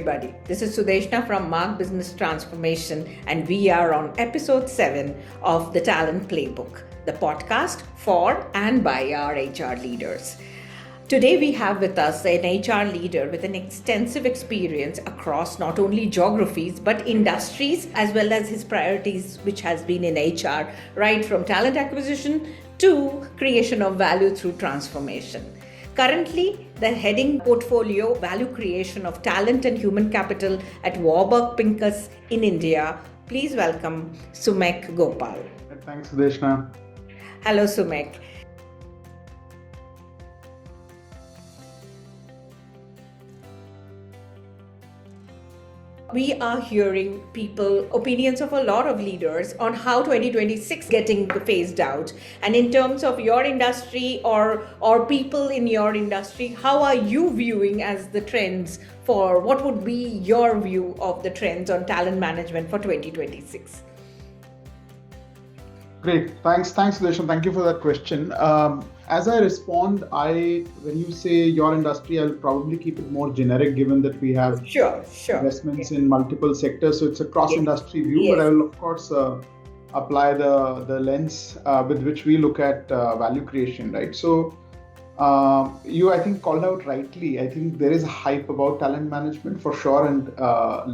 everybody. This is Sudeshna from Marg Business Transformation, and we are on episode 7 of the Talent Playbook, the podcast for and by our HR leaders. Today we have with us an HR leader with an extensive experience across not only geographies but industries, as well as his priorities, which has been in HR, right from talent acquisition to creation of value through transformation. Currently, the heading portfolio value creation of talent and human capital at Warburg Pincus in India. Please welcome Sumek Gopal. Thanks, Sudeshna. Hello, Sumek. We are hearing opinions of a lot of leaders on how 2026 getting phased out. And in terms of your industry or people in your industry, how are you viewing as the trends for what would be your view of the trends on talent management for 2026? Great. Thanks, Sudeshna. Thank you for that question. As I respond, when you say your industry, I'll probably keep it more generic given that we have sure. investments in multiple sectors. So it's a cross-industry view, Yes. but I will, of course, apply the lens with which we look at value creation, right? So you, I think, called out rightly. I think there is hype about talent management for sure and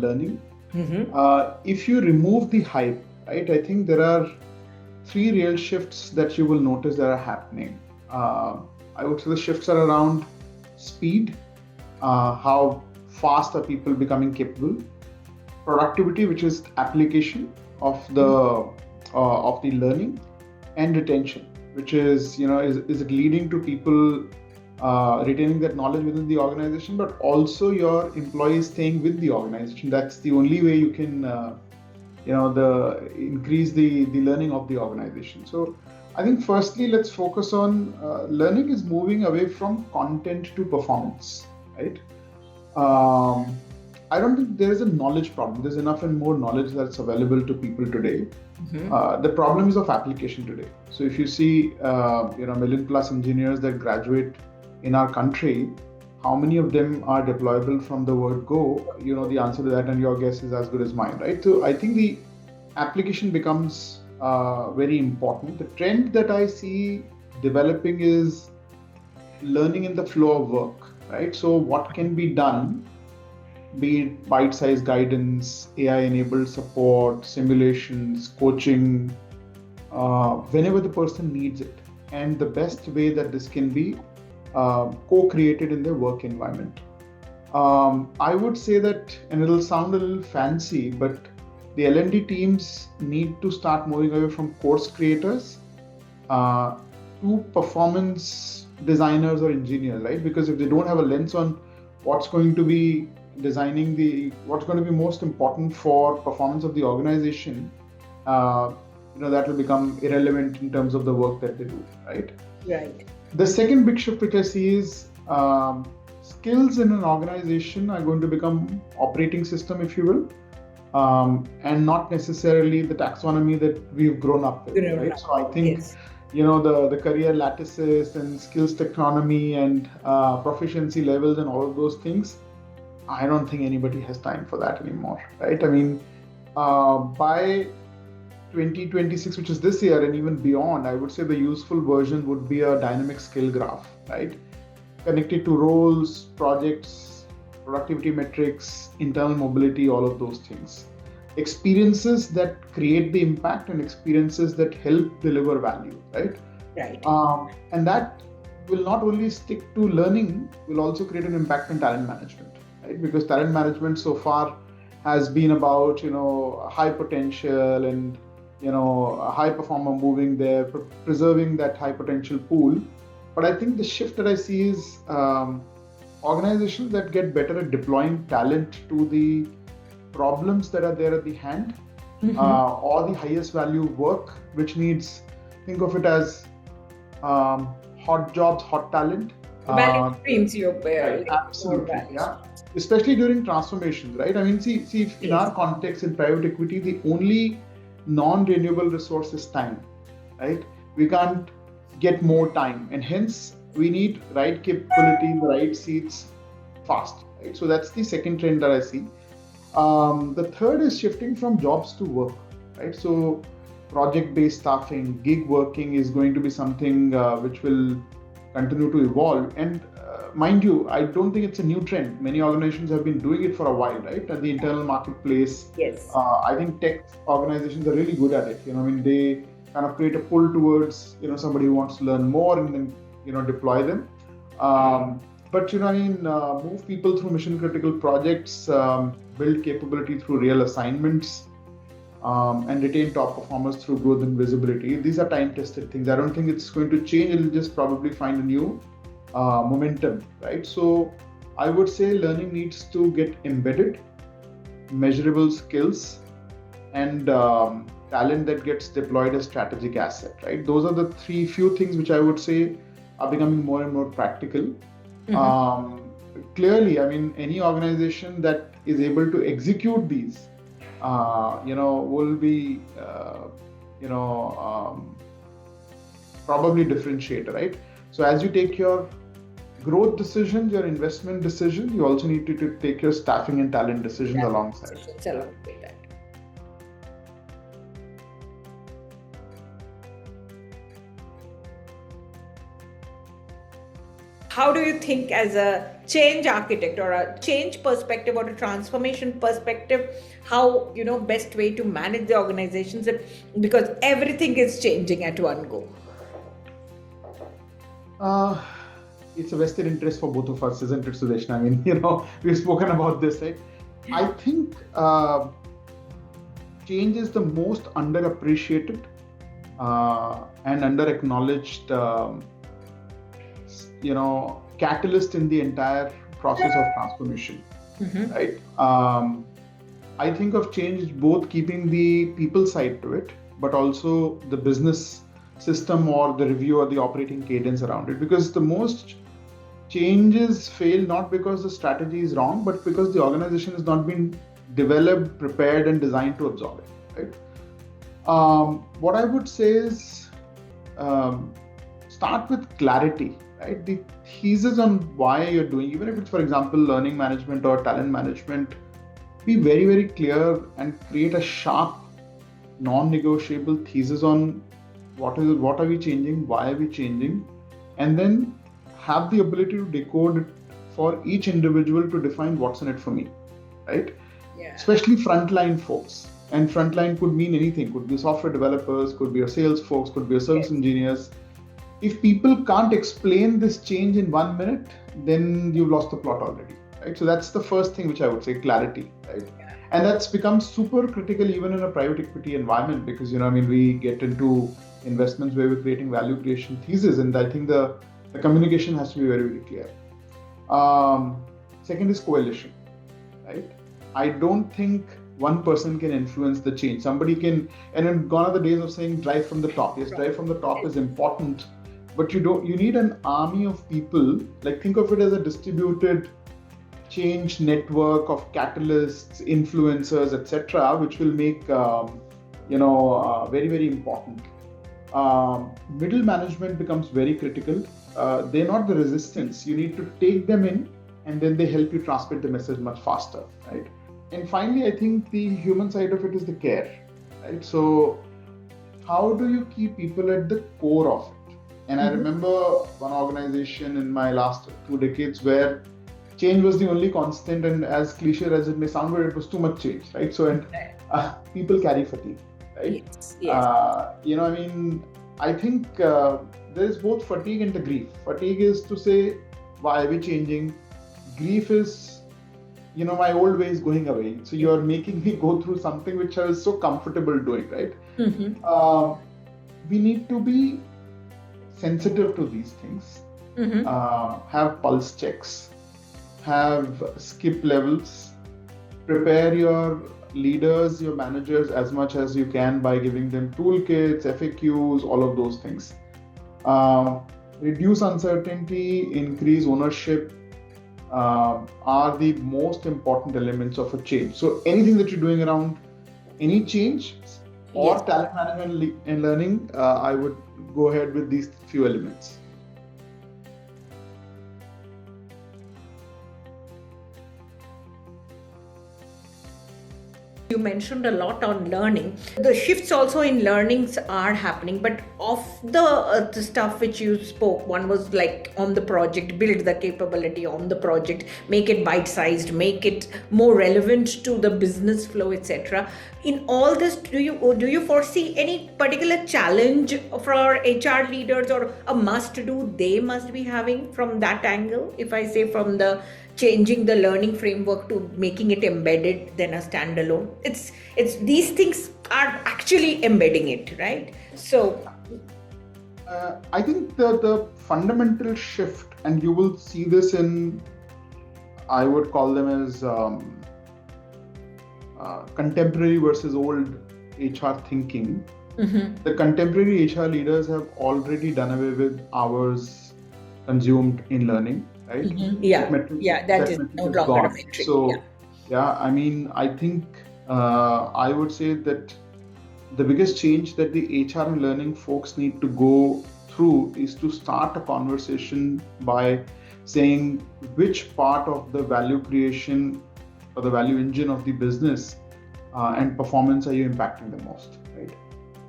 learning. Mm-hmm. If you remove the hype, right, I think there are 3 real shifts that you will notice that are happening. I would say the shifts are around speed, how fast are people becoming capable, productivity, which is application of the learning, and retention, which is is it leading to people retaining that knowledge within the organization, but also your employees staying with the organization. That's the only way you can increase the learning of the organization. So I think firstly, let's focus on learning is moving away from content to performance, right? I don't think there is a knowledge problem. There's enough and more knowledge that's available to people today. Mm-hmm. The problem is of application today. So if you see, million plus engineers that graduate in our country, how many of them are deployable from the word go? The answer to that, and your guess is as good as mine, right? So I think the application becomes very important. The trend that I see developing is learning in the flow of work, right? So what can be done, be it bite-sized guidance, AI-enabled support, simulations, coaching, whenever the person needs it. And the best way that this can be co-created in their work environment. I would say that, and it'll sound a little fancy, but the L&D teams need to start moving away from course creators to performance designers or engineers, right? Because if they don't have a lens on what's going to be what's going to be most important for performance of the organization, that will become irrelevant in terms of the work that they do, right? Right. The second big shift which I see is skills in an organization are going to become operating system, if you will. And not necessarily the taxonomy that we've grown up with, right? So I think, yes. The career lattices and skills taxonomy and proficiency levels and all of those things, I don't think anybody has time for that anymore, right? I mean, by 2026, which is this year and even beyond, I would say the useful version would be a dynamic skill graph, right? Connected to roles, projects, productivity metrics, internal mobility, all of those things. Experiences that create the impact and experiences that help deliver value, right? Right. And that will not only stick to learning, will also create an impact in talent management, right? Because talent management so far has been about, high potential and, a high performer moving there, preserving that high potential pool. But I think the shift that I see is organizations that get better at deploying talent to the problems that are there at the hand, mm-hmm. Or the highest value work, which needs, think of it as hot jobs, hot talent. Value streams right, absolutely, yeah. Especially during transformations, right? I mean, see, in our context in private equity, the only non-renewable resource is time, right? We can't get more time, and hence we need right capability, the right seats fast. right? So that's the second trend that I see. The third is shifting from jobs to work, right? So project-based staffing, gig working is going to be something which will continue to evolve. And mind you, I don't think it's a new trend. Many organizations have been doing it for a while, right? At the internal marketplace, Yes. I think tech organizations are really good at it. I mean, they kind of create a pull towards, somebody who wants to learn more and then, deploy them. But move people through mission critical projects, build capability through real assignments, and retain top performers through growth and visibility. These are time tested things. I don't think it's going to change. It'll just probably find a new momentum, right? So I would say learning needs to get embedded, measurable skills, and talent that gets deployed as strategic asset, right? Those are the few things which I would say are becoming more and more practical. Clearly, I mean, any organization that is able to execute these, will be, probably differentiator, right? So as you take your growth decisions, your investment decisions, you also need to take your staffing and talent decisions alongside. Along with that. How do you think, as a change architect or a change perspective or a transformation perspective, how best way to manage the organizations, because everything is changing at one go? It's a vested interest for both of us, isn't it, Sudeshna? I mean, we've spoken about this, right? I think change is the most underappreciated and under-acknowledged catalyst in the entire process of transformation, right? I think of change both keeping the people side to it, but also the business system or the review or the operating cadence around it. Because the most changes fail not because the strategy is wrong, but because the organization has not been developed, prepared, and designed to absorb it, right? What I would say is start with clarity. Right? The thesis on why you're doing, even if it's, for example, learning management or talent management, be very, very clear and create a sharp, non-negotiable thesis on what are we changing, why are we changing, and then have the ability to decode it for each individual to define what's in it for me, right? Yeah. Especially frontline folks. And frontline could mean anything, could be software developers, could be your sales folks, could be your service engineers. If people can't explain this change in 1 minute, then you've lost the plot already, right? So that's the first thing which I would say, clarity, right? Yeah. And that's become super critical even in a private equity environment because, we get into investments where we're creating value creation thesis, and I think the communication has to be very, very clear. Second is coalition, right? I don't think one person can influence the change. Somebody can, and then gone are the days of saying drive from the top. Yes, drive from the top is important. But you need an army of people, like think of it as a distributed change network of catalysts, influencers, etc., which will make, very, very important. Middle management becomes very critical. They're not the resistance. You need to take them in and then they help you transmit the message much faster, right? And finally, I think the human side of it is the care, right? So how do you keep people at the core of it? And I remember one organization in my last 2 decades where change was the only constant, and as cliche as it may sound, but it was too much change, right? So, and people carry fatigue, right? Yes. I think there is both fatigue and the grief. Fatigue is to say, why are we changing? Grief is, my old way is going away. So you're making me go through something which I was so comfortable doing, right? We need to be sensitive to these things, have pulse checks, have skip levels, prepare your leaders, your managers as much as you can by giving them toolkits, FAQs, all of those things. Reduce uncertainty, increase ownership are the most important elements of a change. So anything that you're doing around any change or talent management and learning, I would go ahead with these few elements. You mentioned a lot on learning. The shifts also in learnings are happening, but of the stuff which you spoke, one was like on the project, build the capability on the project, make it bite-sized, make it more relevant to the business flow, etc. In all this, do you foresee any particular challenge for our HR leaders, or a must-do they must be having from that angle? If I say from the changing the learning framework to making it embedded than a standalone, it's these things are actually embedding it, right? So I think the fundamental shift, and you will see this in, I would call them as contemporary versus old HR thinking. The contemporary HR leaders have already done away with hours consumed in learning, right? That is no longer a metric. So I mean, I think I would say that the biggest change that the HR and learning folks need to go through is to start a conversation by saying which part of the value creation or the value engine of the business and performance are you impacting the most, right?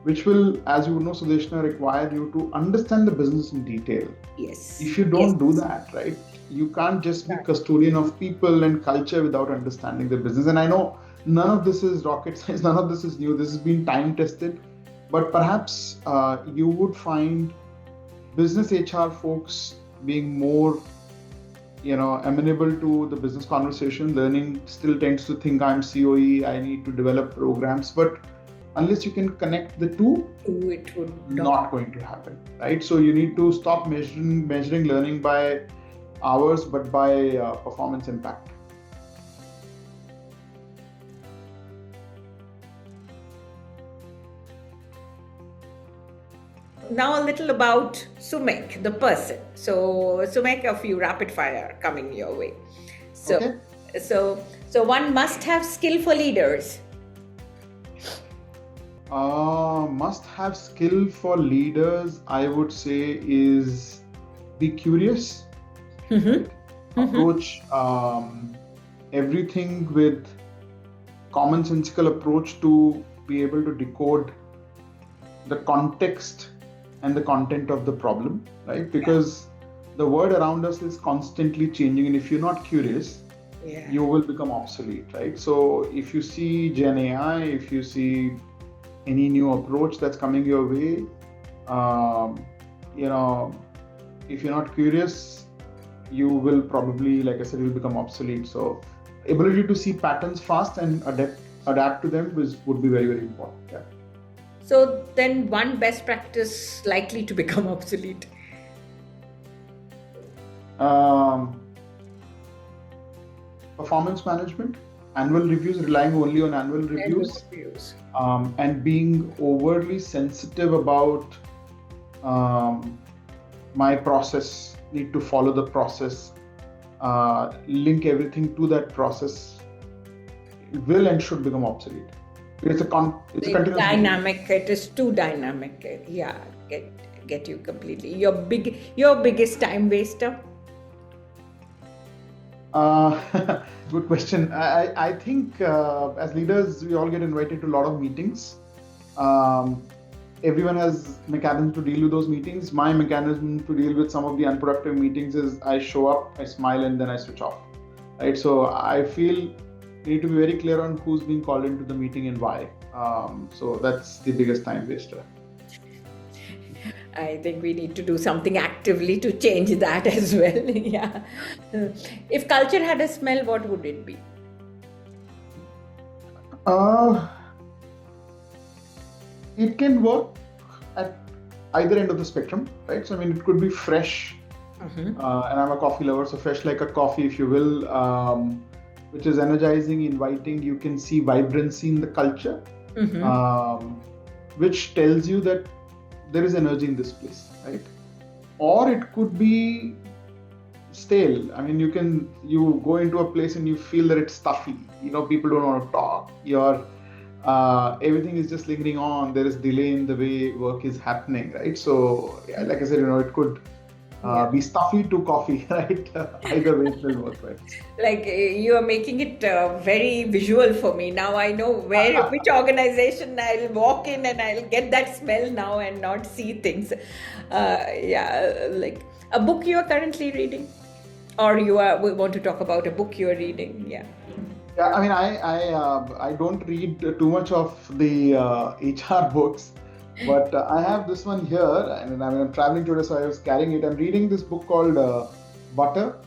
Which will, as you know, Sudeshna, require you to understand the business in detail. Yes. If you don't do that, right, you can't just be custodian of people and culture without understanding the business. And I know none of this is rocket science, none of this is new. This has been time tested, but perhaps you would find business HR folks being more, amenable to the business conversation. Learning still tends to think I'm COE, I need to develop programs, but unless you can connect the two, it would not going to happen, right? So you need to stop measuring learning by hours, but by performance impact. Now a little about Sumek, the person. So Sumek, a few rapid fire coming your way. So one must have skill for leaders. Must have skill for leaders, I would say, is be curious. Approach everything with commonsensical approach to be able to decode the context and the content of the problem, right? Because the world around us is constantly changing, and if you're not curious, you will become obsolete, right? So if you see Gen AI, if you see any new approach that's coming your way, if you're not curious, you will probably, like I said, you'll become obsolete. So ability to see patterns fast and adapt to them would be very, very important. Yeah. So then one best practice likely to become obsolete. Performance management, annual reviews, relying only on annual reviews. And being overly sensitive about my process, need to follow the process, link everything to that process, will and should become obsolete. It's a continuous dynamic. It is too dynamic. Get you completely. Your biggest time waster. Good question. I think as leaders, we all get invited to a lot of meetings. Everyone has mechanisms to deal with those meetings. My mechanism to deal with some of the unproductive meetings is I show up, I smile, and then I switch off. Right. So I feel you need to be very clear on who's being called into the meeting and why. So that's the biggest time waster. I think we need to do something actively to change that as well. Yeah. If culture had a smell, what would it be? It can work at either end of the spectrum, right? So I mean, it could be fresh, and I'm a coffee lover, so fresh like a coffee, if you will, which is energizing, inviting. You can see vibrancy in the culture, which tells you that there is energy in this place, right? Or it could be stale. I mean, you go into a place and you feel that it's stuffy. People don't want to talk. Everything is just lingering on. There is delay in the way work is happening, right? So, like I said, it could be stuffy to coffee, right? Either way it will work, right? Like you are making it very visual for me. Now I know which organization I'll walk in and I'll get that smell now and not see things. Yeah, like a book you are currently reading, or we want to talk about a book you are reading. Yeah. Yeah, I mean, I don't read too much of the HR books, but I have this one here, and I mean, I'm traveling today, so I was carrying it. I'm reading this book called Butter,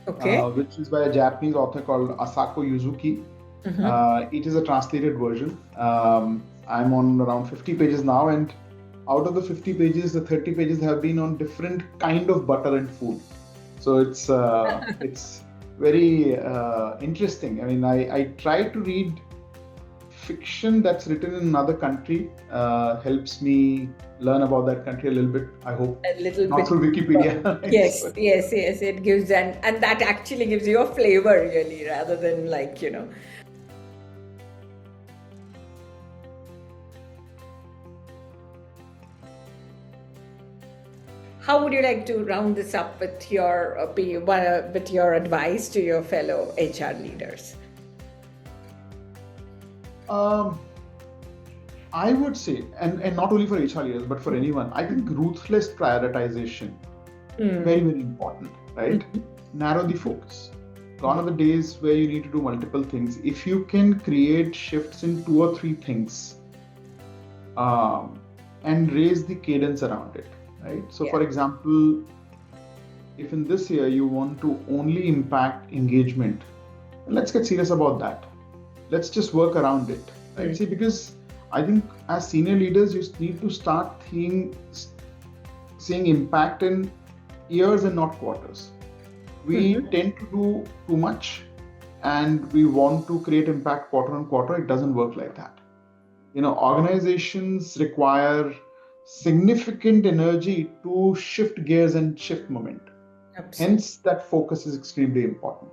Okay. which is by a Japanese author called Asako Yuzuki. It is a translated version. I'm on around 50 pages now, and out of the 50 pages, the 30 pages have been on different kind of butter and food. So it's very interesting. I mean, I try to read fiction that's written in another country. Helps me learn about that country a little bit. I hope A little not bit. through Wikipedia. Right? Yes, yes, yes. It gives and that actually gives you a flavor really, rather than like, you know. How would you like to round this up with your advice to your fellow HR leaders? I would say, and not only for HR leaders, but for anyone, I think ruthless prioritization, very, very important, right? Narrow the focus. Gone are the days where you need to do multiple things. If you can create shifts in 2 or 3 things and raise the cadence around it, right? So, for example, if in this year you want to only impact engagement, let's get serious about that. Let's just work around it, right? See, because I think as senior leaders, you need to start seeing impact in years and not quarters. We tend to do too much and we want to create impact quarter on quarter. It doesn't work like that. You know, organizations require significant energy to shift gears and shift momentum. Absolutely. Hence, that focus is extremely important.